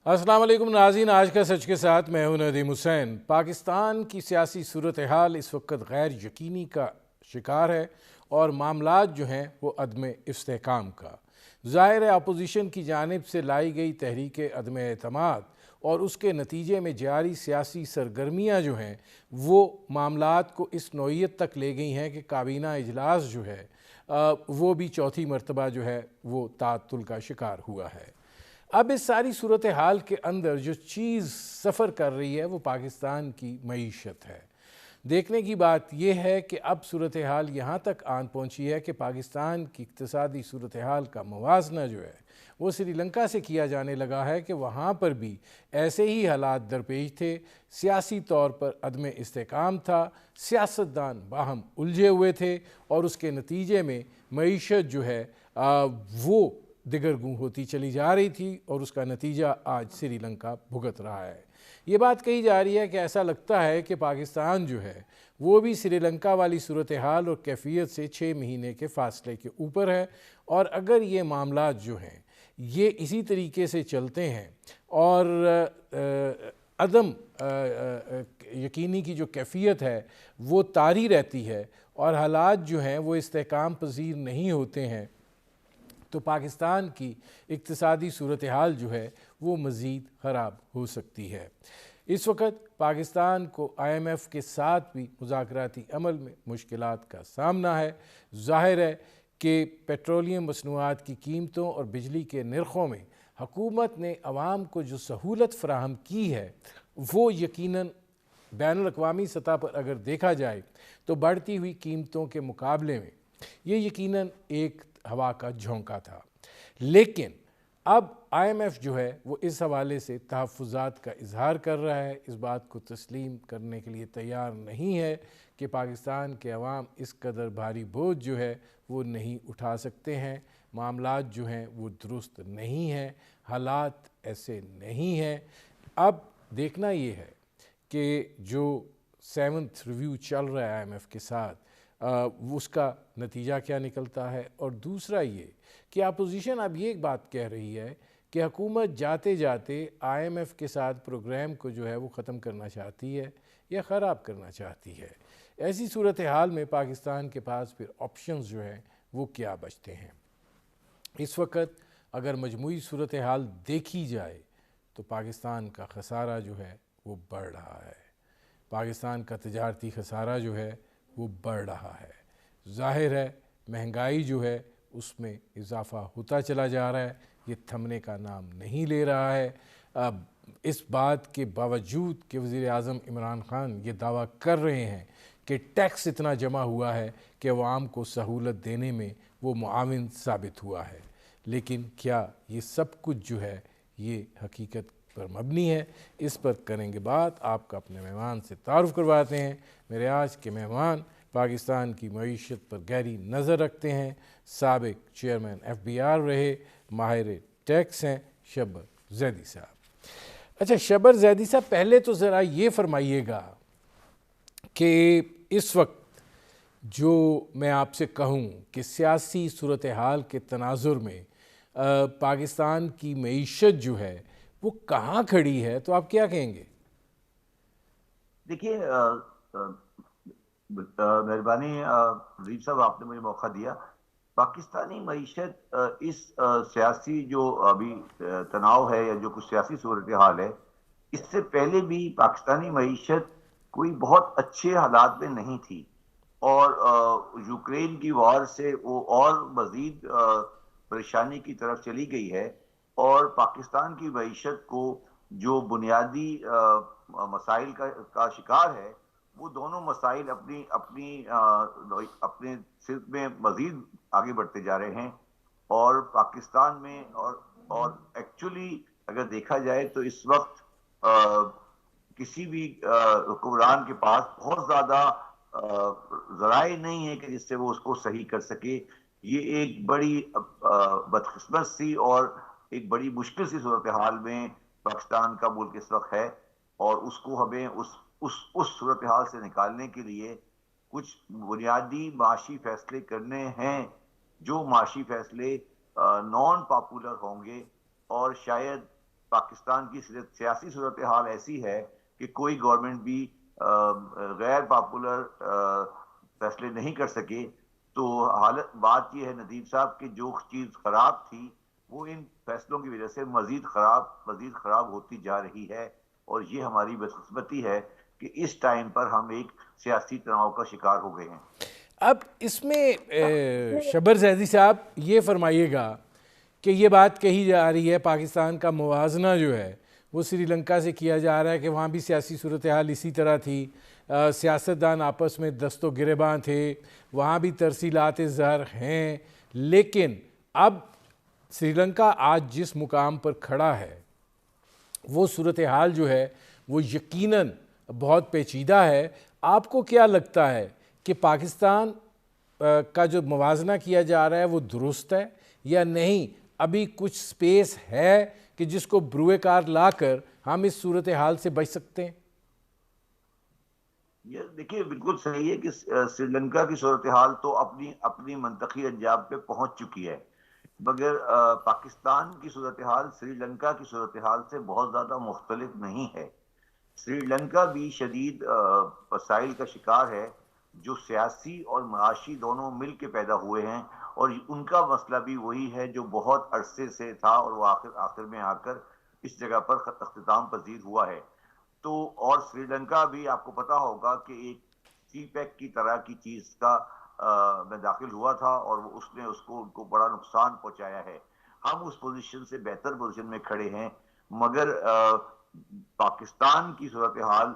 अस्सलाम वालेकुम नाज़रीन, आज का सच के साथ मैं हूं नदीम हुसैन। पाकिस्तान की सियासी सूरत हाल इस वक्त गैर यकीनी का शिकार है और मामलात जो हैं वो अदम इस्तेहकाम का। ज़ाहिर है अपोजिशन की जानिब से लाई गई तहरीक अदम एतमाद और उसके नतीजे में जारी सियासी सरगर्मियाँ जो हैं वो मामलात को इस नौइयत तक ले गई हैं कि काबीना इजलास जो है वो भी चौथी मरतबा जो है वो ताअत्तुल का शिकार हुआ है। अब इस सारी सूरत हाल के अंदर जो चीज़ सफ़र कर रही है वो पाकिस्तान की मईशत है। देखने की बात यह है कि अब सूरत हाल यहाँ तक आन पहुँची है कि पाकिस्तान की इक़्तिसादी सूरत हाल का मुवाजना जो है वो श्रीलंका से किया जाने लगा है कि वहाँ पर भी ऐसे ही हालात दरपेश थे। सियासी तौर पर अदम इस्तेहकाम था, सियासतदान बाहम उलझे हुए थे और उसके नतीजे में मईशत जो है वो दिगरगूं होती चली जा रही थी और उसका नतीजा आज श्रीलंका भुगत रहा है। ये बात कही जा रही है कि ऐसा लगता है कि पाकिस्तान जो है वो भी श्रीलंका वाली सूरत हाल और कैफियत से 6 महीने के फासले के ऊपर है और अगर ये मामला जो हैं ये इसी तरीके से चलते हैं और अदम यकीनी की जो कैफियत है वो तारी रहती है और हालात जो हैं वो इस्तेहकाम पजीर नहीं होते हैं तो पाकिस्तान की इक़्तिसादी सूरत हाल जो है वो मज़ीद ख़राब हो सकती है। इस वक्त पाकिस्तान को IMF के साथ भी मुज़ाकराती अमल में मुश्किलात का सामना है। ज़ाहिर है कि पेट्रोलियम मसनूआत की कीमतों और बिजली के नरखों में हुकूमत ने अवाम को जो सहूलत फ़राहम की है वो यकीनन बैनुल-अक़वामी सतह पर अगर देखा जाए तो बढ़ती हुई कीमतों के मुकाबले में ये यकीनन एक हवा का झोंका था। लेकिन अब IMF जो है वो इस हवाले से तहफ़्फ़ुज़ात का इजहार कर रहा है, इस बात को तस्लीम करने के लिए तैयार नहीं है कि पाकिस्तान के अवाम इस कदर भारी बोझ जो है वो नहीं उठा सकते हैं। मामलात जो हैं वो दुरुस्त नहीं हैं, हालात ऐसे नहीं हैं। अब देखना ये है कि जो 7th रिव्यू चल रहा है IMF के साथ उसका नतीजा क्या निकलता है। और दूसरा ये कि अपोजिशन अब ये एक बात कह रही है कि हुकूमत जाते जाते IMF के साथ प्रोग्राम को जो है वो ख़त्म करना चाहती है या ख़राब करना चाहती है। ऐसी सूरत हाल में पाकिस्तान के पास फिर ऑप्शंस जो हैं वो क्या बचते हैं। इस वक्त अगर मजमूई सूरत हाल देखी जाए तो पाकिस्तान का खसारा जो है वो बढ़ रहा है, पाकिस्तान का तजारती खसारा जो है वो बढ़ रहा है। ज़ाहिर है महंगाई जो है उसमें इजाफ़ा होता चला जा रहा है, ये थमने का नाम नहीं ले रहा है। अब इस बात के बावजूद कि वज़ीर आज़म इमरान ख़ान ये दावा कर रहे हैं कि टैक्स इतना जमा हुआ है कि अवाम को सहूलत देने में वो मुआविन साबित हुआ है, लेकिन क्या ये सब कुछ जो है ये हकीकत पर मबनी है। इस पर करेंगे बात। आपका अपने मेहमान से तारुफ़ करवाते हैं। मेरे आज के मेहमान पाकिस्तान की मईशत पर गहरी नज़र रखते हैं, साबिक चेयरमैन FBR रहे, माहिर टैक्स हैं, शब्बर ज़ैदी साहब। अच्छा शब्बर ज़ैदी साहब, पहले तो ज़रा ये फरमाइएगा कि इस वक्त जो मैं आपसे कहूँ कि सियासी सूरत हाल के तनाजुर में पाकिस्तान की मईशत जो है वो कहाँ खड़ी है, तो आप क्या कहेंगे? देखिए, मेहरबानी रीफ साहब, आपने मुझे मौका दिया। पाकिस्तानी मईशत इस सियासी जो अभी तनाव है या जो कुछ सियासी सूरत हाल है, इससे पहले भी पाकिस्तानी मईशत कोई बहुत अच्छे हालात में नहीं थी और यूक्रेन की वार से वो और मजीद परेशानी की तरफ चली गई है और पाकिस्तान की मईशत को जो बुनियादी मसाइल का शिकार है, वो दोनों मसाइल अपनी अपनी अपने सिर में मजीद आगे बढ़ते जा रहे हैं और पाकिस्तान में और एक्चुअली अगर देखा जाए तो इस वक्त किसी भी हुक्मरान के पास बहुत ज्यादा जराए नहीं है कि जिससे वो उसको सही कर सके। ये एक बड़ी बदकिस्मत सी और एक बड़ी मुश्किल सी सूरत हाल में पाकिस्तान का मुल्क इस वक्त है और उसको हमें उस सूरत हाल से निकालने के लिए कुछ बुनियादी माशी फैसले करने हैं, जो माशी फैसले नॉन पॉपुलर होंगे और शायद पाकिस्तान की सियासी सूरत हाल ऐसी है कि कोई गवर्नमेंट भी गैर पॉपुलर फैसले नहीं कर सके। तो हालत बात यह है नदीम साहब कि जो चीज खराब थी वो इन फैसलों की वजह से मजीद खराब होती जा रही है। और ये हमारी बदकिस्मती है कि इस टाइम पर हम एक सियासी तनाव का शिकार हो गए हैं। अब इसमें शबर जैदी साहब ये फरमाइएगा कि ये बात कही जा रही है पाकिस्तान का मुवाजना जो है वो श्रीलंका से किया जा रहा है कि वहाँ भी सियासी सूरत हाल इसी तरह थी, सियासतदान आपस में दस्तो गिरेबां थे, वहाँ भी तरसीलात ज़हर हैं, लेकिन अब श्रीलंका आज जिस मुकाम पर खड़ा है वो सूरत हाल जो है वो यकीनन बहुत पेचीदा है। आपको क्या लगता है कि पाकिस्तान का जो मुवाजना किया जा रहा है वो दुरुस्त है या नहीं? अभी कुछ स्पेस है कि जिसको ब्रुए कार लाकर हम इस सूरत हाल से बच सकते हैं? ये देखिए बिल्कुल सही है कि श्रीलंका की सूरत हाल तो अपनी अपनी मंतकी अंजाम पे पहुंच चुकी है, मगर पाकिस्तान की सूरत हाल श्रीलंका की सूरत हाल से बहुत ज्यादा मुख्तलिफ नहीं है। श्रीलंका भी शदीद मसाइल का शिकार है जो सियासी और माशी दोनों मिल के पैदा हुए हैं, और उनका मसला भी वही है जो बहुत अरसे से था और वो आखिर आखिर में आकर इस जगह पर अख्तिताम पजीर हुआ है। तो और श्रीलंका भी आपको पता होगा कि एक सी पैक की तरह की चीज का में दाखिल हुआ था और वो उसने उसको उनको बड़ा नुकसान पहुंचाया है। हम उस पोजीशन से बेहतर पोजीशन में खड़े हैं, मगर पाकिस्तान की सूरत हाल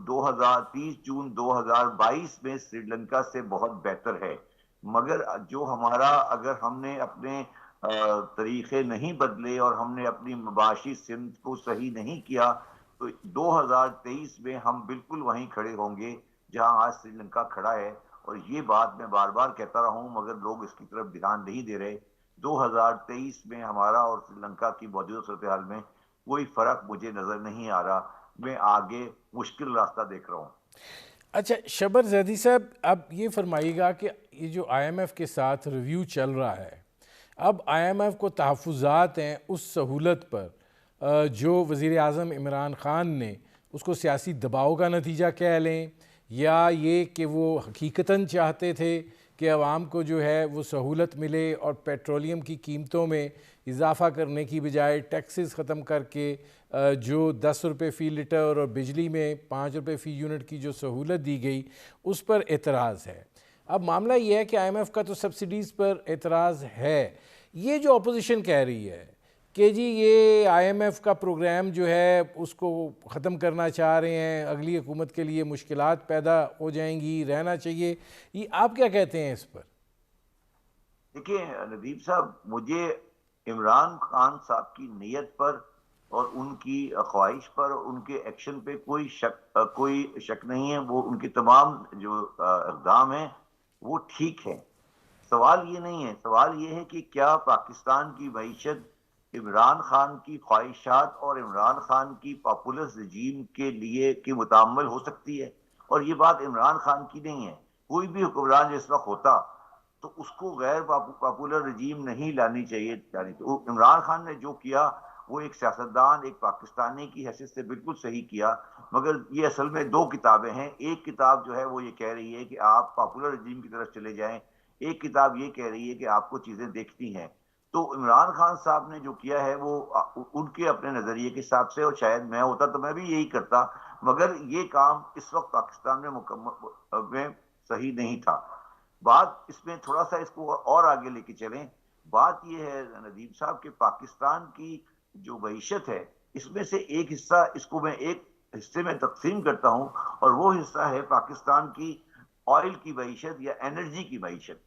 2030 जून 2022 में श्रीलंका से बहुत बेहतर है। मगर जो हमारा अगर हमने अपने तरीके नहीं बदले और हमने अपनी मुबाशी सिमत को सही नहीं किया तो 2023 में हम बिल्कुल वहीं खड़े होंगे जहां आज श्रीलंका खड़ा है। और ये बात मैं बार बार कहता रहा हूं मगर लोग इसकी तरफ ध्यान नहीं दे रहे। 2023 में हमारा और श्रीलंका की मौजूदा सूरत हाल में कोई फर्क मुझे नजर नहीं आ रहा। मैं आगे मुश्किल रास्ता देख रहा हूँ। अच्छा शबर जैदी साहब, अब ये फरमाइएगा कि ये जो IMF के साथ रिव्यू चल रहा है, अब IMF को तहफ़्फ़ुज़ात हैं उस सहूलत पर जो वज़ीर आज़म इमरान ख़ान ने उसको सियासी दबाव का नतीजा कह लें, या ये कि वो हकीकतन चाहते थे कि आवाम को जो है वो सहूलत मिले और पेट्रोलियम की कीमतों में इजाफ़ा करने की बजाय टैक्सेस ख़त्म करके जो 10 रुपये फ़ी लीटर और बिजली में 5 रुपये फ़ी यूनिट की जो सहूलत दी गई उस पर एतराज़ है। अब मामला ये है कि IMF का तो सब्सिडीज़ पर एतराज़ है। ये जो अपोजिशन कह रही है कि जी ये IMF का प्रोग्राम जो है उसको ख़त्म करना चाह रहे हैं, अगली हुकूमत के लिए मुश्किलात पैदा हो जाएंगी, रहना चाहिए, ये आप क्या कहते हैं इस पर? देखिए नदीम साहब, मुझे इमरान खान साहब की नीयत पर और उनकी ख्वाहिश पर उनके एक्शन पे कोई शक नहीं है। वो उनके तमाम जो इक़दाम हैं वो ठीक है। सवाल ये नहीं है, सवाल ये है कि क्या पाकिस्तान की मईशत इमरान खान की ख्वाहिशात और इमरान खान की पॉपुलर रजीम के लिए की मुताम्मल हो सकती है। और ये बात इमरान खान की नहीं है। कोई भी हुक्मरान जिस वक्त होता तो उसको गैर पॉपुलर रजीम नहीं लानी चाहिए तो इमरान खान ने जो किया वो एक सियासतदान एक पाकिस्तानी की हैसियत से बिल्कुल सही किया। मगर ये असल में दो किताबें हैं। एक किताब जो है वो ये कह रही है कि आप पॉपुलर रजीम की तरफ चले जाएं, एक किताब ये कह रही है कि आपको चीजें देखती हैं। तो इमरान खान साहब ने जो किया है वो उनके अपने नजरिए के हिसाब से, और शायद मैं होता तो मैं भी यही करता, मगर ये काम इस वक्त पाकिस्तान में मुकम्मल में सही नहीं था। बात इसमें थोड़ा सा इसको और आगे लेके चलें। बात यह है नदीम साहब कि पाकिस्तान की जो मईशत है इसमें से एक हिस्सा, इसको मैं एक हिस्से में तकसीम करता हूं, और वो हिस्सा है पाकिस्तान की ऑयल की मईशत या एनर्जी की मईशत।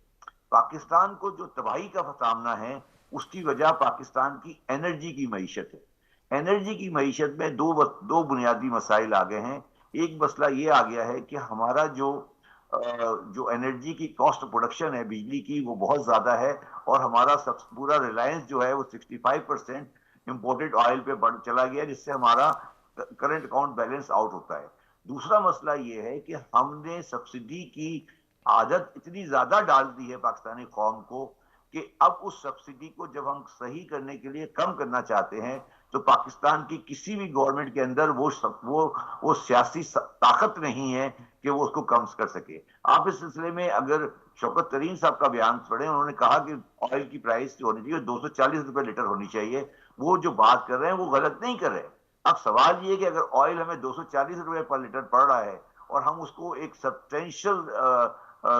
पाकिस्तान को जो तबाही का सामना है उसकी वजह पाकिस्तान की एनर्जी की मईशत है। एनर्जी की मईशत में दो बुनियादी मसाइल आ गए हैं। एक मसला ये आ गया है कि हमारा जो एनर्जी की कॉस्ट प्रोडक्शन है बिजली की वो बहुत ज्यादा है, और हमारा सब पूरा रिलायंस जो है वो 65% इंपोर्टेड ऑयल पे बढ़ चला गया, जिससे हमारा करंट अकाउंट बैलेंस आउट होता है। दूसरा मसला ये है कि हमने सब्सिडी की आदत इतनी ज्यादा डाल दी है पाकिस्तानी कौम को कि अब उस सब्सिडी को जब हम सही करने के लिए कम करना चाहते हैं तो पाकिस्तान की किसी भी गवर्नमेंट के अंदर वो सियासी ताकत नहीं है कि वो उसको कम कर सके। आप इस सिलसिले में अगर शौकत तरीन साहब का बयान पढ़े, उन्होंने कहा कि ऑयल की प्राइस जो होनी चाहिए 240 रुपए लीटर होनी चाहिए। वो जो बात कर रहे हैं वो गलत नहीं कर रहे। अब सवाल ये है कि अगर ऑयल हमें 240 रुपए पर लीटर पड़ रहा है और हम उसको एक सब्सटेंशियल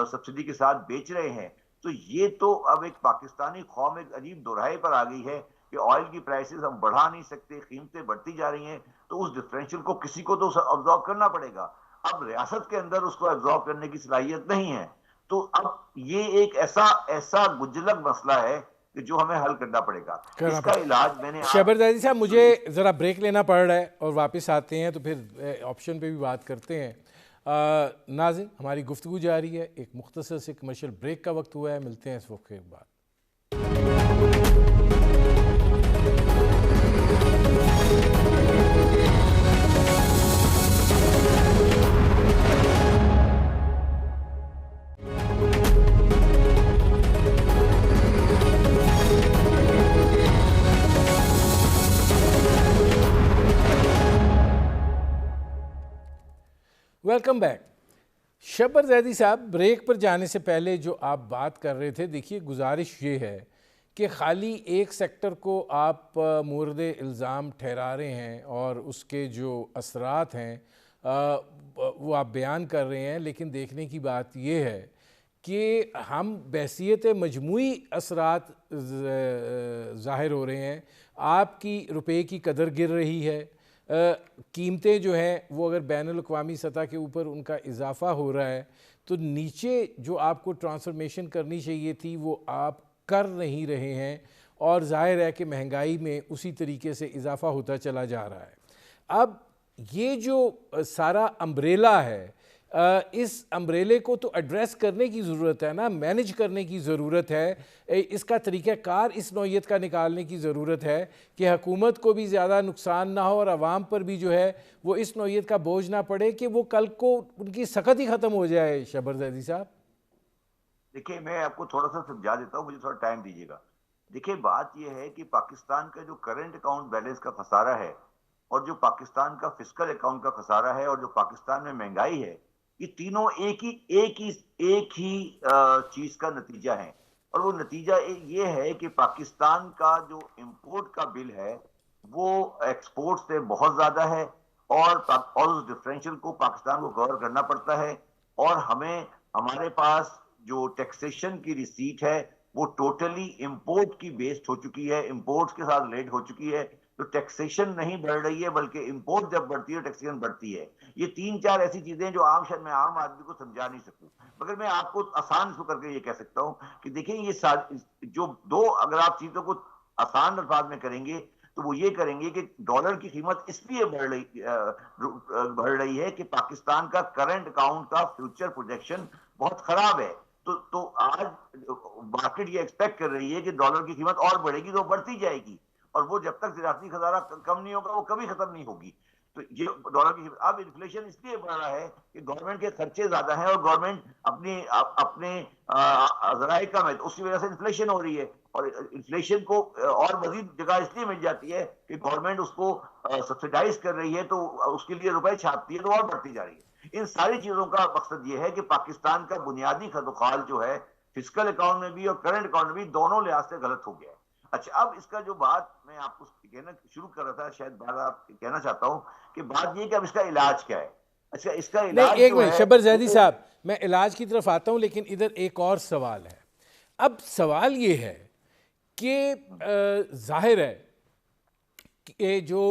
सब्सिडी के साथ बेच रहे हैं, तो ये तो अब एक पाकिस्तानी कौम एक अजीब दोराहे पर आ गई है कि ऑयल की प्राइसेस हम बढ़ा नहीं सकते, कीमतें बढ़ती जा रही हैं, तो उस डिफरेंशियल को किसी को तो अब्जॉर्ब करना पड़ेगा। अब रियासत के अंदर उसको अब्जॉर्ब करने की सलाहियत नहीं है, तो अब ये एक ऐसा ऐसा गुज्जलक मसला है कि जो हमें हल करना पड़ेगा। इसका इलाज मैंने शबर ज़ैदी साहब, मुझे ज़रा ब्रेक लेना पड़ रहा है और वापस आते हैं तो फिर ऑप्शन पे भी बात करते हैं। नाज़रीन, हमारी गुफ्तगू जारी है, एक मुख्तसर से कमर्शियल ब्रेक का वक्त हुआ है, मिलते हैं इस वक्त के बाद। Welcome back. शबर ज़ैदी साहब, ब्रेक पर जाने से पहले जो आप बात कर रहे थे, देखिए गुजारिश ये है कि खाली एक सेक्टर को आप मोरद इल्ज़ाम ठहरा रहे हैं और उसके जो असरात हैं वो आप बयान कर रहे हैं, लेकिन देखने की बात ये है कि हम बहसीत मजमूई असरात ज़ाहिर हो रहे हैं। आपकी रुपए की कदर गिर रही है, कीमतें जो हैं वो अगर बैनुल-अक़वामी सतह के ऊपर उनका इजाफ़ा हो रहा है तो नीचे जो आपको ट्रांसफॉर्मेशन करनी चाहिए थी वो आप कर नहीं रहे हैं, और ज़ाहिर है कि महंगाई में उसी तरीके से इजाफ़ा होता चला जा रहा है। अब ये जो सारा अम्ब्रेला है, इस अम्ब्रेले को तो एड्रेस करने की ज़रूरत है ना, मैनेज करने की ज़रूरत है, इसका तरीक़ाकार इस नौइयत का निकालने की ज़रूरत है कि हुकूमत को भी ज़्यादा नुकसान ना हो और आवाम पर भी जो है वो इस नौइयत का बोझ ना पड़े कि वो कल को उनकी सख़त ही ख़त्म हो जाए। शबर ज़ैदी साहब, देखिए, मैं आपको थोड़ा सा समझा देता हूँ, मुझे थोड़ा टाइम दीजिएगा। देखिए, बात यह है कि पाकिस्तान का जो करंट अकाउंट बैलेंस का खसारा है और जो पाकिस्तान का फिस्कल अकाउंट का खसारा है और जो पाकिस्तान में महंगाई है, ये तीनों एक ही चीज का नतीजा है। और वो नतीजा ये है कि पाकिस्तान का जो इंपोर्ट का बिल है वो एक्सपोर्ट से बहुत ज्यादा है, और उस डिफरेंशियल को पाकिस्तान को कवर करना पड़ता है। और हमारे पास जो टैक्सेशन की रिसीट है वो टोटली इंपोर्ट की बेस्ड हो चुकी है, इंपोर्ट्स के साथ रिलेट हो चुकी है। तो टैक्सेशन नहीं बढ़ रही है, बल्कि इंपोर्ट जब बढ़ती है टैक्सेशन बढ़ती है। ये तीन चार ऐसी चीजें जो शायद मैं आम आदमी को समझा नहीं सकूं, मगर मैं आपको आसान इसको करके ये कह सकता हूं कि देखिए, ये जो दो, अगर आप चीजों को आसान अल्फाज में करेंगे तो वो ये करेंगे कि डॉलर की कीमत इसलिए बढ़ रही है कि पाकिस्तान का करंट अकाउंट का फ्यूचर प्रोजेक्शन बहुत खराब है। तो आज मार्केट ये एक्सपेक्ट कर रही है कि डॉलर की कीमत और बढ़ेगी, तो बढ़ती जाएगी, और वो जब तक तिजारती खजाना कम नहीं होगा वो कभी खत्म नहीं होगी। तो ये डॉलर की, अब इन्फ्लेशन इसलिए बढ़ रहा है कि गवर्नमेंट के खर्चे ज्यादा हैं और गवर्नमेंट अपने जराए कम है, तो उसकी वजह से इन्फ्लेशन हो रही है। और इन्फ्लेशन को और मजीद जगह इसलिए मिल जाती है कि गवर्नमेंट उसको सब्सिडाइज कर रही है, तो उसके लिए रुपए छापती है, तो और बढ़ती जा रही है। इन सारी चीजों का मकसद ये है कि पाकिस्तान का बुनियादी खदुखाल जो है फिस्कल अकाउंट में भी और करंट अकाउंट में भी दोनों लिहाज से गलत हो गया है। अच्छा, अब इसका जो बात मैं आपको कहना शुरू कर रहा था, शायद बात आप कहना चाहता हूं कि बात ये कि अब इसका इलाज क्या है। अच्छा, इसका इलाज नहीं, एक मिनट शबर ज़ैदी साहब, मैं इलाज की तरफ आता हूं, लेकिन इधर एक और सवाल है। अब सवाल ये है कि जाहिर है कि जो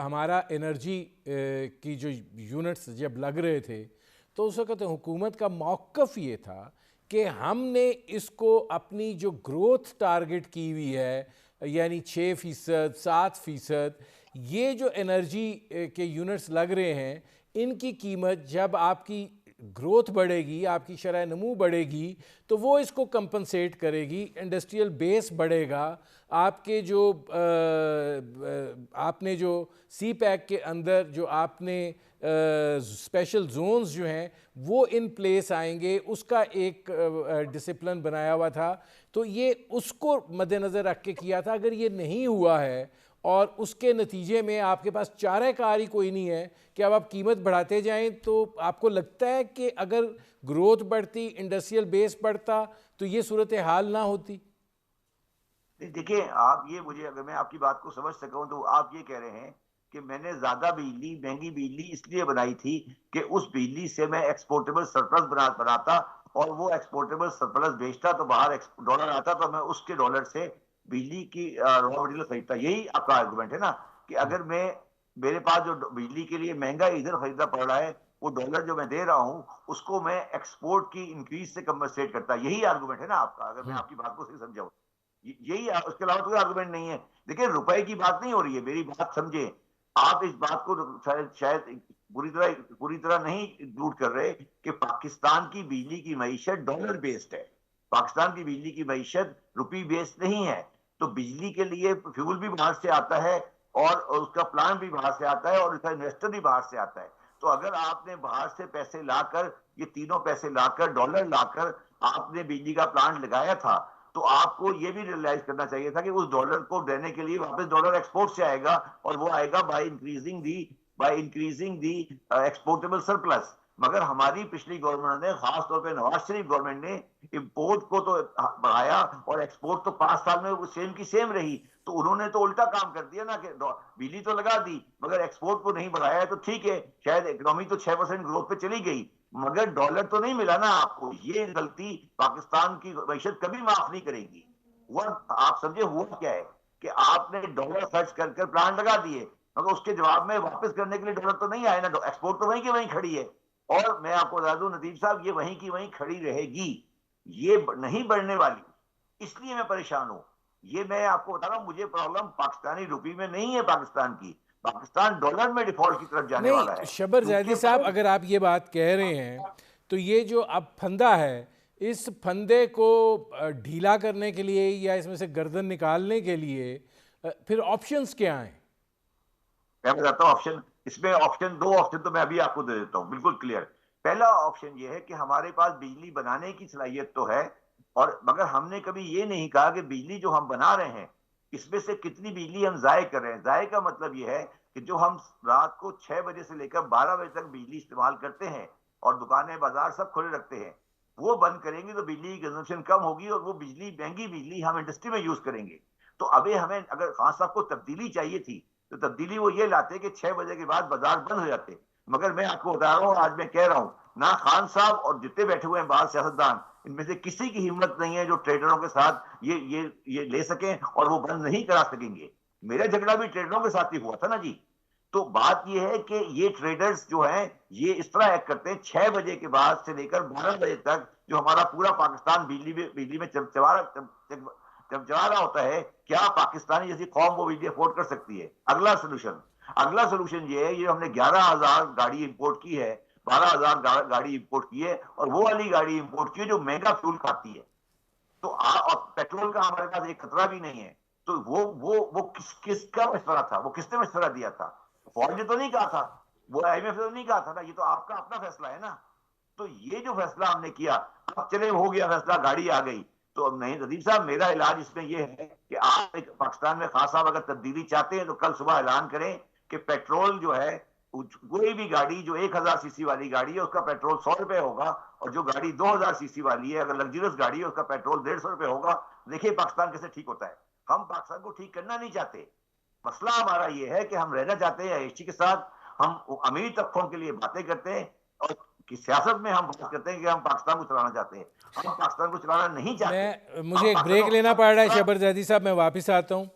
हमारा एनर्जी की जो यूनिट्स जब लग रहे थे तो उस वक़्त हुकूमत का मौक़िफ़ ये था कि हमने इसको अपनी जो ग्रोथ टारगेट की हुई है, यानी 6%, 7%, ये जो एनर्जी के यूनिट्स लग रहे हैं, इनकी कीमत जब आपकी ग्रोथ बढ़ेगी, आपकी शरह नमू बढ़ेगी, तो वो इसको कंपनसेट करेगी, इंडस्ट्रियल बेस बढ़ेगा, आपके जो आपने जो सी पैक के अंदर जो आपने स्पेशल जोन्स जो हैं वो इन प्लेस आएंगे, उसका एक डिसिप्लिन बनाया हुआ था। तो ये उसको मद्देनज़र रख के किया था। अगर ये नहीं हुआ है और उसके नतीजे में आपके पास चाराकार ही कोई नहीं है कि अब आप कीमत बढ़ाते जाएं, तो आपको लगता है कि अगर ग्रोथ बढ़ती, इंडस्ट्रियल बेस बढ़ता, तो ये सूरत हाल ना होती? देखिए, आप ये, मुझे अगर मैं आपकी बात को समझ सका हूं, तो आप ये कह रहे हैं कि मैंने ज्यादा बिजली, महंगी बिजली इसलिए बनाई थी कि उस बिजली से मैं एक्सपोर्टेबल सरप्लस बनाता और वो एक्सपोर्टेबल सरप्लस बेचता, तो बाहर डॉलर आता, तो मैं उसके डॉलर से बिजली की रॉ मटेरियल खरीदता। यही आपका आर्गुमेंट है ना, कि अगर मैं, मेरे पास जो बिजली के लिए महंगा इधर खरीदना पड़ रहा है, वो डॉलर जो मैं दे रहा हूं उसको मैं एक्सपोर्ट की इंक्रीज से कंपनसेट करता। यही आर्गुमेंट है ना आपका, अगर मैं आपकी बात को सही समझाऊं। यही, उसके अलावा कोई आर्गुमेंट नहीं है। देखिए, रुपए की बात नहीं हो रही है, मेरी बात समझे आप। इस बात को शायद पूरी तरह नहीं इंक्लूड कर रहे कि पाकिस्तान की बिजली की मईशत डॉलर बेस्ड है। पाकिस्तान की बिजली की मईशत रुपी बेस्ड नहीं है। तो बिजली के लिए फ्यूल भी बाहर से आता है और उसका प्लांट भी बाहर से आता है और उसका इन्वेस्टर भी बाहर से आता है। तो अगर आपने बाहर से पैसे लाकर, ये तीनों पैसे लाकर, डॉलर लाकर आपने बिजली का प्लांट लगाया था, तो आपको ये भी रियलाइज करना चाहिए था कि उस डॉलर को देने के लिए वापस डॉलर एक्सपोर्ट से आएगा, और वो आएगा by increasing the exportable surplus. मगर हमारी पिछली गवर्नमेंट ने, खासतौर पे नवाज शरीफ गवर्नमेंट ने, इंपोर्ट को तो बढ़ाया और एक्सपोर्ट तो 5 साल में वो सेम की सेम रही। तो उन्होंने तो उल्टा काम कर दिया ना, कि बिजली तो लगा दी मगर एक्सपोर्ट को नहीं बढ़ाया। तो ठीक है, शायद इकोनॉमी तो 6% ग्रोथ पे चली गई, मगर डॉलर तो नहीं मिला ना आपको। ये गलती पाकिस्तान की मैशत कभी माफ नहीं करेगी। हुआ, आप समझे हुआ क्या है, कि आपने डॉलर खर्च कर कर प्लांट लगा दिए, मगर उसके जवाब में वापस करने के लिए डॉलर तो नहीं आए ना। एक्सपोर्ट तो वहीं की वहीं खड़ी है। और मैं आपको बता दूं नदीम साहब, ये वहीं की वहीं खड़ी रहेगी, ये नहीं बढ़ने वाली। इसलिए मैं परेशान हूं। ये मैं आपको बता रहा हूं, मुझे प्रॉब्लम पाकिस्तानी रुपी में नहीं है, पाकिस्तान डॉलर में डिफॉल्ट की तरफ जाने वाला नहीं है, शबर क्योंकि जैदी साहब, अगर आप ये बात कह रहे हैं, तो ये जो अब फंदा है, इस फंदे को ढीला करने के लिए या इसमें से गर्दन निकालने के लिए फिर ऑप्शंस क्या हैं? मैं बताता हूँ ऑप्शन। इसमें ऑप्शन, 2 ऑप्शन तो मैं अभी आपको दे देता हूँ, बिल्कुल क्लियर। पहला ऑप्शन ये है कि हमारे पास बिजली बनाने की सलाहियत तो है, और मगर हमने कभी ये नहीं कहा कि बिजली जो हम बना रहे हैं इसमें से कितनी बिजली हम जाये कर रहे हैं। जाये का मतलब ये है कि जो हम रात को 6 बजे से लेकर 12 बजे तक बिजली इस्तेमाल करते हैं और दुकानें बाजार सब खुले रखते हैं, वो बंद करेंगे तो बिजली की कंजम्पशन कम होगी, और वो बिजली, महंगी बिजली हम इंडस्ट्री में यूज करेंगे। तो अभी हमें, अगर खान साहब को तब्दीली चाहिए थी, तो तब्दीली वो ये लाते कि 6 बजे के बाद बाजार बंद हो जाते। मगर मैं आपको बता रहा हूं, आज मैं कह रहा हूं, ना खान साहब और जितने बैठे हुए हैं बाहर सियासतदान, इनमें से किसी की हिम्मत नहीं है जो ट्रेडरों के साथ ये ले सकें, और वो बंद नहीं करा सकेंगे। मेरा झगड़ा भी ट्रेडरों के साथ ही हुआ था ना जी। तो बात यह है कि ये ट्रेडर्स जो हैं, ये इस तरह एक्ट करते हैं, 6 बजे के बाद से लेकर 12 बजे तक जो हमारा पूरा पाकिस्तान बिजली में चमचमा रहा होता है। क्या पाकिस्तानी जैसी कौम वो बिजली अफोर्ड कर सकती है? अगला सोल्यूशन ये है, ये हमने 11,000 गाड़ी इंपोर्ट की है, 12,000 गाड़ी इंपोर्ट की है, और वो वाली गाड़ी इंपोर्ट की है जो महंगा फ्यूल खाती है। तो और पेट्रोल का हमारे पास एक खतरा भी नहीं है। तो वो किसका मशवरा था? वो किसने मशवरा दिया था? फॉर्ड ने तो नहीं कहा था, वो IMF ने तो नहीं कहा था ना। ये तो आपका अपना फैसला है ना। तो ये जो फैसला हमने किया, अब चले हो गया फैसला, गाड़ी आ गई। तो नहीं नदीम साहब, मेरा इलाज इसमें यह है कि आप पाकिस्तान में खास साहब अगर तब्दीली चाहते हैं तो कल सुबह ऐलान करें कि पेट्रोल जो है, कोई भी गाड़ी जो 1000 सीसी वाली गाड़ी है उसका पेट्रोल 100 रुपए होगा, और जो गाड़ी 2000 सीसी वाली है, अगर लग्जरियस गाड़ी है, उसका पेट्रोल 150 रुपए होगा। देखिए पाकिस्तान कैसे ठीक होता है। हम पाकिस्तान को ठीक करना नहीं चाहते। मसला हमारा यह है कि हम रहना चाहते हैं ऐशी के साथ। हम अमीर तबकों के लिए बातें करते हैं, और कि सियासत में हम बात करते हैं कि हम पाकिस्तान को चलाना चाहते हैं। हम पाकिस्तान को चलाना नहीं चाहते। मुझे एक ब्रेक लेना पड़ रहा है शबर जैदी साहब, मैं वापस आता हूँ।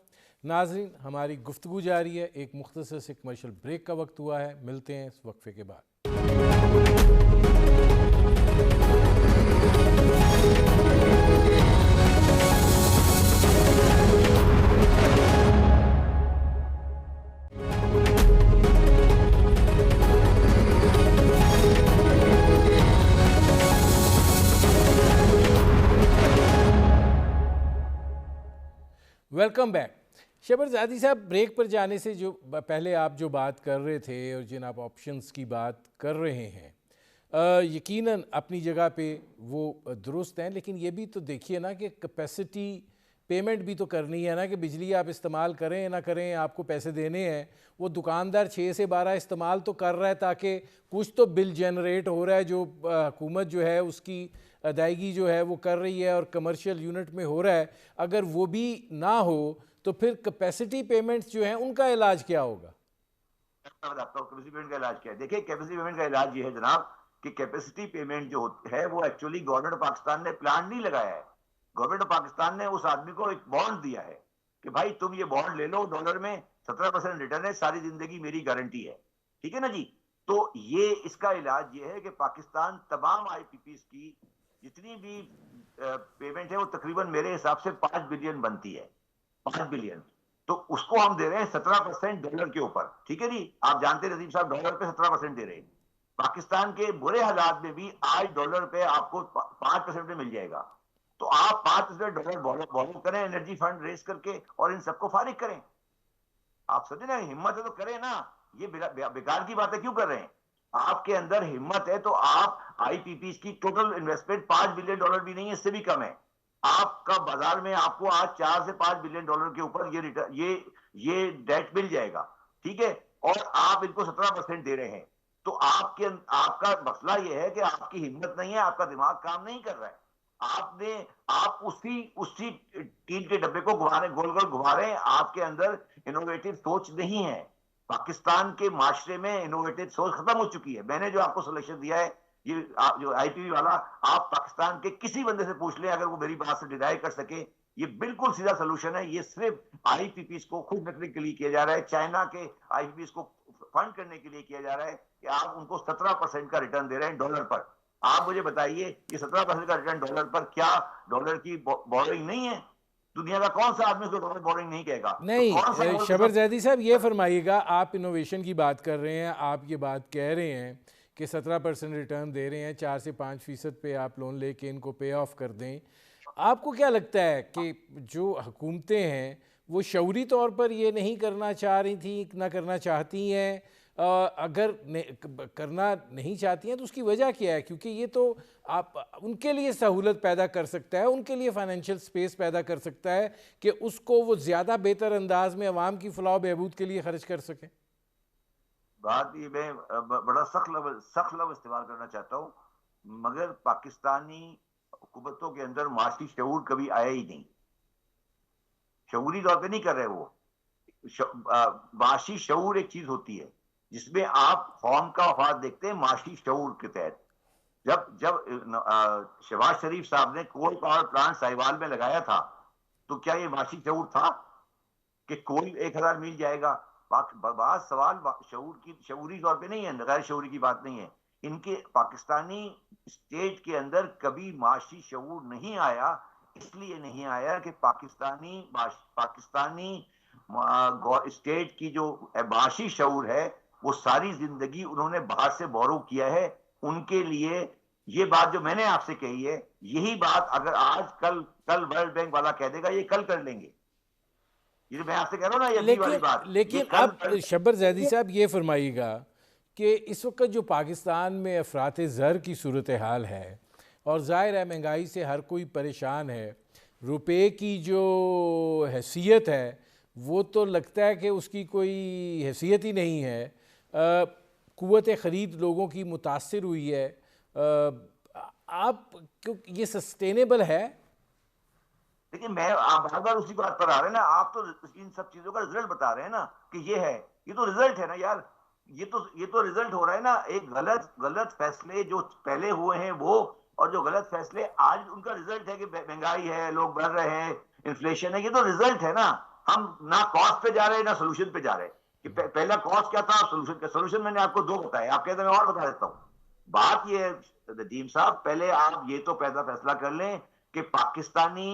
नाज़रीन, हमारी गुफ्तगू जारी है, एक मुख्तसर से कमर्शियल ब्रेक का वक्त हुआ है। मिलते हैं इस वक्फे के बाद। Welcome back. शबर ज़ादी साहब, ब्रेक पर जाने से जो पहले आप जो बात कर रहे थे और जिन आप ऑप्शंस की बात कर रहे हैं, यकीनन अपनी जगह पे वो दुरुस्त हैं, लेकिन ये भी तो देखिए ना कि कैपेसिटी पेमेंट भी तो करनी है ना, कि बिजली आप इस्तेमाल करें ना करें आपको पैसे देने हैं। वो दुकानदार 6 से 12 इस्तेमाल तो कर रहा है ताकि कुछ तो बिल जनरेट हो रहा है, जो हुकूमत जो है उसकी अदायगी जो है वो कर रही है और कमर्शियल यूनिट में हो रहा है। अगर वो भी ना हो तो फिर कैपेसिटी पेमेंट्स जो हैं उनका इलाज क्या होगा? मैं बताता हूँ कैपेसिटी पेमेंट का इलाज क्या है। देखिए, कैपेसिटी पेमेंट का इलाज ये है जनाब कि कैपेसिटी पेमेंट जो है वो एक्चुअली गवर्नमेंट पाकिस्तान ने प्लान नहीं लगाया है। गवर्नमेंट पाकिस्तान ने उस आदमी को एक बॉन्ड दिया है कि भाई तुम ये बॉन्ड ले लो, डॉलर में 17% रिटर्न है, सारी जिंदगी मेरी गारंटी है। ठीक है ना जी। तो ये इसका इलाज ये है कि पाकिस्तान तमाम आईपीपीस की जितनी भी पेमेंट है वो तकरीबन मेरे हिसाब से 5 बिलियन बनती है, 5 बिलियन। तो उसको हम दे रहे हैं 17% डॉलर के ऊपर। ठीक है जी। आप जानते हैं नदीम साहब, डॉलर पे 17% दे रहे हैं। पाकिस्तान के बुरे हालात में भी आज डॉलर पे आपको 5% में मिल जाएगा। तो आप 5% डॉलर बॉरो करें एनर्जी फंड रेस करके और इन सबको फारिग करें। आप समझे ना, हिम्मत है तो करें ना। ये बेकार की बातें क्यों कर रहे हैं? आपके अंदर हिम्मत है तो आप आईपीपी की टोटल इन्वेस्टमेंट 5 बिलियन डॉलर भी नहीं है, इससे भी कम है। आपका बाजार में आपको आज 4 से 5 बिलियन डॉलर के ऊपर ये डेट मिल जाएगा। ठीक है। और आप इनको 17% दे रहे हैं। तो आपका मसला यह है कि आपकी हिम्मत नहीं है, आपका दिमाग काम नहीं कर रहा है। आपने आप उसी उसी टीम के डब्बे को घुमा रहे, गोल गोल घुमा रहे हैं। आपके अंदर इनोवेटिव सोच नहीं है। पाकिस्तान के माशरे में इनोवेटिव सोच खत्म हो चुकी है। मैंने जो आपको सोल्यूशन दिया है, ये जो आईपीवी वाला, आप पाकिस्तान के किसी बंदे से पूछ लें, अगर वो मेरी बात से डिराई कर सके, ये बिल्कुल सीधा सोल्यूशन है। ये सिर्फ आईपीपी को खुश रखने के लिए किया जा रहा है, चाइना के आईपीपी को फंड करने के लिए किया जा रहा है कि आप उनको 17% का रिटर्न दे रहे हैं डॉलर पर। आप मुझे बताइए, ये 17% का रिटर्न डॉलर पर, क्या डॉलर की बोरिंग नहीं है? दुनिया का कौन सा आदमी उसको डॉलर बोरिंग नहीं कहेगा? तो कौन सा नहीं, शबर जैदी साहब ये फरमाइएगा, आप इनोवेशन की बात कर रहे हैं, आप ये बात कह रहे हैं कि 17% रिटर्न दे रहे हैं, 4 से 5% पे आप लोन लेके इनको पे ऑफ कर दें। आपको क्या लगता है कि जो हुकूमतें हैं वो शऊरी तौर पर ये नहीं करना चाह रही थी, ना करना चाहती हैं? अगर करना नहीं चाहती हैं तो उसकी वजह क्या है? क्योंकि ये तो आप उनके लिए सहूलत पैदा कर सकता है, उनके लिए फाइनेंशियल स्पेस पैदा कर सकता है कि उसको वो ज़्यादा बेहतर अंदाज में अवाम की फलाह बहबूद के लिए खर्च कर सकें। बात ये मैं बड़ा सख्त लफ्ज़ इस्तेमाल करना चाहता हूँ, मगर पाकिस्तानी हुकूमतों के अंदर माशी शऊर कभी आया ही नहीं। शऊरी तौर पे नहीं कर रहे वो। माशी शऊर एक चीज होती है जिसमें आप कौम का वफाद देखते हैं माशी शऊर के तहत। जब जब शहबाज शरीफ साहब ने कोल पावर प्लांट साहिवाल में लगाया था, तो क्या ये माशी शऊर था कि कोई 1000 मिल जाएगा? बात सवाल शऊरी तौर पे नहीं है, गैर शऊरी की बात नहीं है। इनके पाकिस्तानी स्टेट के अंदर कभी माशी शऊर नहीं आया। इसलिए नहीं आया कि पाकिस्तानी स्टेट की जो माशी शऊर है वो सारी जिंदगी उन्होंने बाहर से बोरो किया है। उनके लिए ये बात जो मैंने आपसे कही है, यही बात अगर आज कल कल वर्ल्ड बैंक वाला कह देगा, ये कल कर लेंगे। ये मैं आपसे कह रहा हूं ना, ये वाली बात। लेकिन अब शब्बर जैदी साहब ये फरमाइएगा कि इस वक्त जो पाकिस्तान में अफरात ज़र की सूरत हाल है, और ज़ाहिर है महंगाई से हर कोई परेशान है, रुपए की जो हैसियत है वो तो लगता है कि उसकी कोई हैसियत ही नहीं है। क़ुव्वत ख़रीद लोगों की मुतासिर हुई है। आप ये सस्टेनेबल है? देखिए, मैं आप बार बार उसी बात पर आ रहे हैं ना। आप तो इन सब चीजों का रिजल्ट बता रहे हैं ना कि ये है। ये तो रिजल्ट है ना यार। ये तो रिजल्ट हो रहा है ना। एक गलत फैसले जो पहले हुए हैं वो, और जो गलत फैसले आज, उनका रिजल्ट है कि महंगाई है, लोग बढ़ रहे हैं, इन्फ्लेशन है। ये तो रिजल्ट है ना। हम ना कॉस्ट पे जा रहे हैं ना सोल्यूशन पे जा रहे हैं। कि पहला कॉस्ट क्या था, सोल्यूशन मैंने आपको 2 बताए। आप कहते हैं मैं और बता देता हूँ। बात ये है नदीम साहब, पहले आप ये तो पैदा फैसला कर लें कि पाकिस्तानी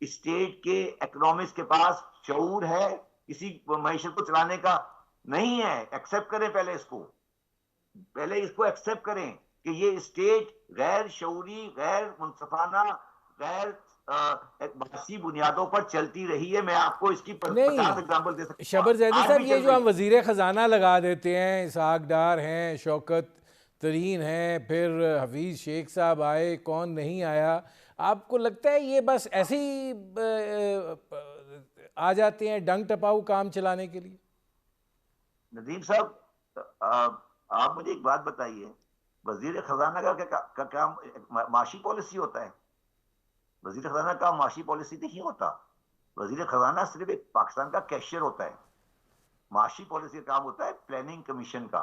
स्टेट के इकोनॉमिक्स के पास शऊर है किसी मईशत को चलाने का? नहीं है। एक्सेप्ट करें पहले इसको एक्सेप्ट करें कि ये स्टेट गैर शऊरी, गैर मुनसफाना, गैर बासी बुनियादों पर चलती रही है। मैं आपको इसकी 50 एग्जाम्पल दे सकता हूं। शबर जैदी साहब, ये जो हम वजीर खजाना लगा देते हैं, इसहाक डार हैं, शौकत तरीन हैं, फिर हफीज़ शेख साहब आए, कौन नहीं आया। आपको लगता है ये बस ऐसे ही आ जाते हैं डंग टपाऊ काम चलाने के लिए? नदीम साहब, आप मुझे एक बात बताइए, वजीर खजाना का काम माशी पॉलिसी होता है? वजीर खजाना का माशी पॉलिसी नहीं होता। वजीर खजाना सिर्फ एक पाकिस्तान का कैशियर होता है। माशी पॉलिसी का काम होता है प्लानिंग कमीशन का।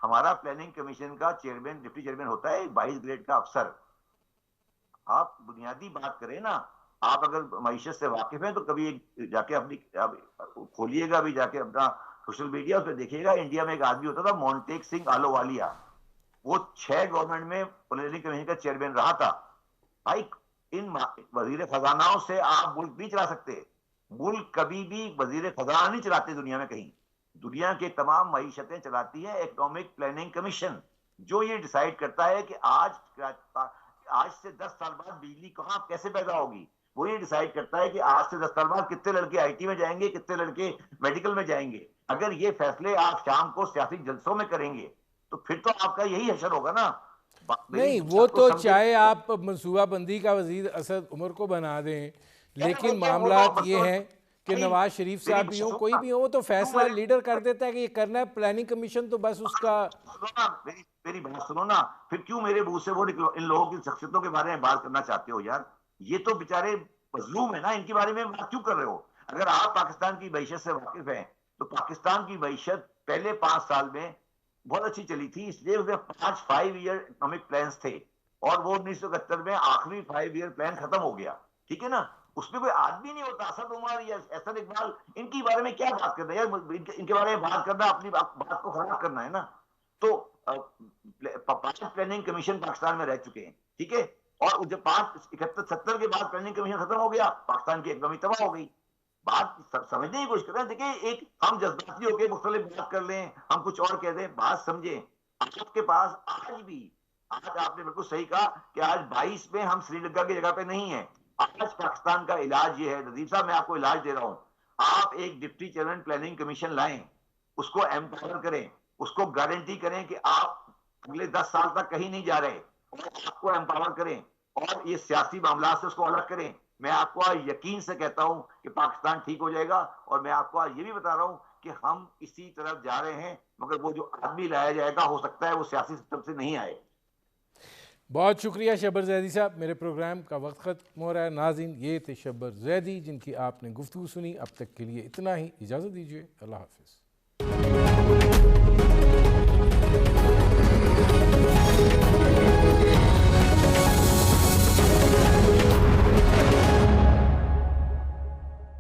हमारा प्लानिंग कमीशन का चेयरमैन, डिप्टी चेयरमैन होता है 22 ग्रेड का अफसर। आप बुनियादी बात करें ना, आप अगर मईशत से वाकिफ हैं तो कभी जाके अपनी खोलिएगा, अभी जाके अपना सोशल मीडिया, उस पर देखिएगा, इंडिया में एक आदमी होता था मोन्टेक सिंह आलोवालिया, वो 6 गवर्नमेंट में प्लानिंग कमीशन का चेयरमैन रहा था। भाई, इन वजीर खजानाओं से आप मुल्क नहीं चला सकते। मुल्क कभी भी वजीर खजाना नहीं चलाते दुनिया में कहीं। दुनिया के तमाम मईशतें चलाती है इकोनॉमिक प्लानिंग कमीशन, जो ये डिसाइड करता है कि आज से 10 साल बाद बिजली कहां कैसे पैदा होगी। वो ये डिसाइड करता है कि आज से 10 साल बाद कितने लड़के आईटी में जाएंगे, कितने लड़के मेडिकल में जाएंगे। अगर ये फैसले आप शाम को सियासी जलसों में करेंगे तो फिर तो आपका यही हशर होगा ना। नहीं, वो तो चाहे आप मनसूबाबंदी का वजीर असद उमर को बना दें, लेकिन मामलात ये हैं कि नवाज शरीफ साहब भी हो, कोई भी हो, वो तो फैसला लीडर कर देता है कि ये करना है। प्लानिंग कमीशन तो बस उसका। मेरी बात सुनो ना, फिर क्यों मेरे मुंह से वो इन लोगों की शख्सियतों के बारे में बात करना चाहते हो यार? ये तो बेचारे मजलूम है ना, इनके बारे में बात क्यों कर रहे हो? अगर आप पाकिस्तान की मईशत से वाकिफ हैं तो पाकिस्तान की मईशत पहले 5 साल में बहुत अच्छी चली थी, इसलिए उसमें 5 ईयर इकोनॉमिक प्लान थे, और वो 1971 में आखिरी 5 ईयर प्लान खत्म हो गया। ठीक है ना? उसमें कोई आदमी नहीं होता, असद उमर या एहसन इकबाल, इनके बारे में क्या बात करना है यार? इनके बारे में बात करना अपनी बात को खराब करना है ना। तो 5 प्लानिंग कमीशन पाकिस्तान में रह चुके हैं, ठीक है, और जब 5 71 के बाद प्लानिंग कमीशन खत्म हो गया, पाकिस्तान की इकोनॉमी तबाह हो गई। बात समझने की कोशिश करें। देखिए, एक हम जज्बाती होकर मुख्तलिफ बात कर लें, हम कुछ और कह दें, बात समझे। आपके पास आज भी, आज आपने बिल्कुल सही कहा कि आज 22 में हम श्रीलंका की जगह पे नहीं है। आज पाकिस्तान का इलाज ये है, नदीम साहब मैं आपको इलाज दे रहा हूं। आप एक डिप्टी चेयरमैन प्लानिंग कमीशन लाएं, उसको एम्पावर करें, उसको गारंटी करें कि आप अगले 10 साल तक कहीं नहीं जा रहे, और आपको एम्पावर करें और ये सियासी मामला से उसको अलग करें। मैं आपको आज यकीन से कहता हूं कि पाकिस्तान ठीक हो जाएगा। और मैं आपको आज ये भी बता रहा हूं कि हम इसी तरफ जा रहे हैं, मगर वो जो आदमी लाया जाएगा हो सकता है वो सियासी सिस्टम से नहीं आए। बहुत शुक्रिया शब्बर जैदी साहब। मेरे प्रोग्राम का वक्त ख़त्म हो रहा है। नाज़रीन, ये थे शब्बर जैदी जिनकी आपने गुफ्तगू सुनी। अब तक के लिए इतना ही, इजाज़त दीजिए। अल्लाह हाफ़िज़।